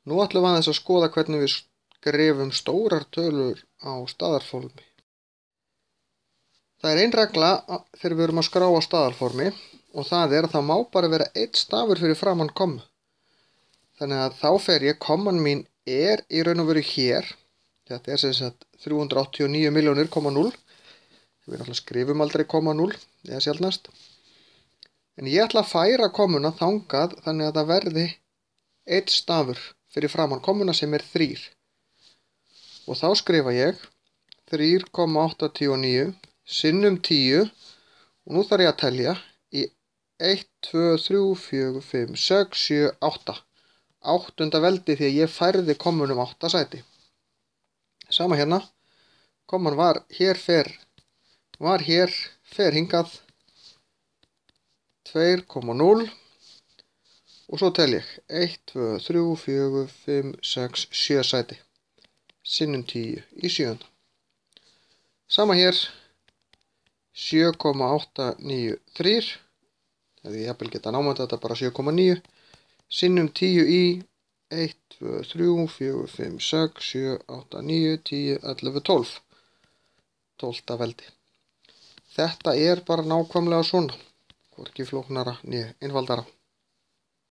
Nú ætlum við aðeins að skoða hvernig við skrifum stórar tölur á staðarformi. Það er ein regla þegar við erum að skrá á staðarformi og það er að það má bara vera einn stafur fyrir framan kommu. Þannig að þá fer ég, komman mín er í raun og veru hér. Þetta er sem sagt 389 milljónir,0. Við náttúrulega skrifum aldrei 0, eða sjaldnast. En ég ætla að færa kommuna þangað þannig að það verði einn stafur fyrir framan kommuna sem er 3. Og þá skrifa ég 3,89 sinnum 10 og nú þarf ég að telja í 1, 2, 3, 4, 5, 6, 7, 8. 8. veldi því að ég færði kommunum 8 sæti. Sama hérna, komman var hér, fer hingað 2,0 og svo tel ég 1, 2, 3, 4, 5, 6, 7 sæti sinnum 10 í 7. Sama hér 7,893, hefði ég jafnvel geta námað þetta bara 7,9 sinnum 10 í 1, 2, 3, 4, 5, 6, 7, 8, 9, 10, 11, 12. 12. veldi. Þetta er bara nákvæmlega svona, hvorki flóknara né einfaldara.